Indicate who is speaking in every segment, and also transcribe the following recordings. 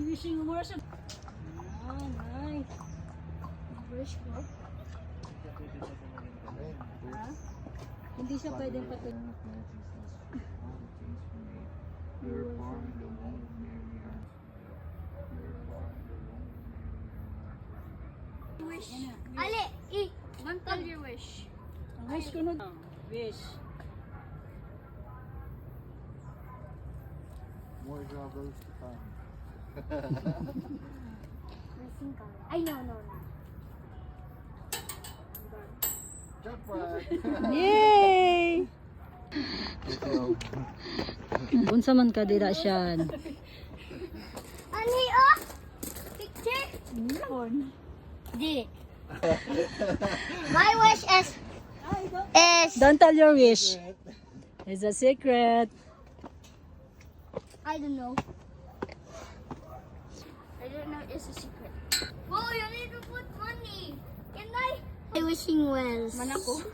Speaker 1: wishing worship. Ah, nice. Wish ko. Ha? Hindi siya pwedeng patuloy.
Speaker 2: Wish. Ali, tell your wish.
Speaker 1: Ang wish ko nun. Wish.
Speaker 3: More travels to come.
Speaker 2: I know.
Speaker 3: Jackpot!
Speaker 1: Yay! Unsa man ka dira siyan?
Speaker 2: Ali, oh! Picture? Di. My wish is
Speaker 1: Don't tell your wish. It's a secret.
Speaker 2: I don't know. I don't know. It's a secret. Whoa, you need to put money. Can I? Wishing wells.
Speaker 1: Manako.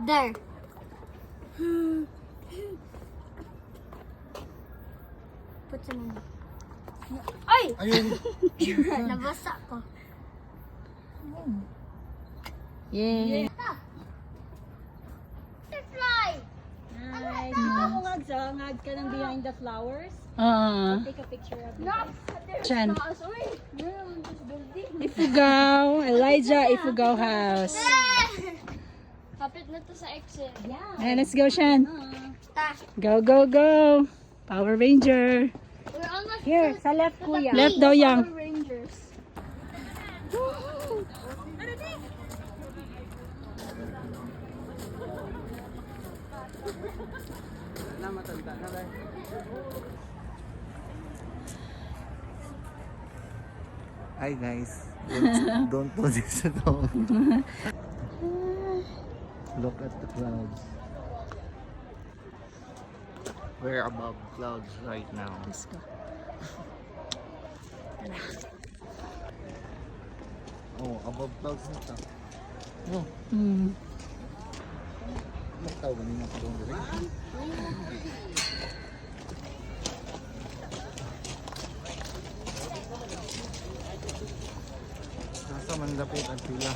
Speaker 2: There. Put some money. Ay!
Speaker 3: Ayun!
Speaker 2: Nabasa ko.
Speaker 1: Yay.
Speaker 2: Butterfly!
Speaker 1: Nice. Ako ngag ka ng behind the flowers. Take a picture of it.
Speaker 2: No!
Speaker 1: Chan.
Speaker 2: Uy! Meron this building.
Speaker 1: Ifugao. Elijah Ifugao House.
Speaker 2: Kapit na to sa exit.
Speaker 1: Yeah. And let's go, Shan.
Speaker 2: Ta.
Speaker 1: Go, go, go. Power Ranger.
Speaker 2: We're almost
Speaker 1: Here, sa left, kuya.
Speaker 2: Power
Speaker 1: Left daw, yang.
Speaker 2: Rangers.
Speaker 3: Hi guys. Don't do this at all. Look at the clouds. We're above clouds right now.
Speaker 1: Let's go.
Speaker 3: Oh, above clouds na ta. Oh, magtaw ganina pa doon direct. Nasa mandapit at sila.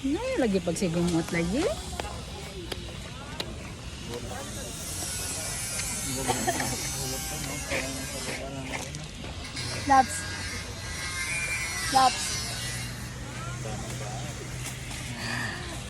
Speaker 1: Nay, lagi pagsigumot lagi.
Speaker 2: Laps. Laps.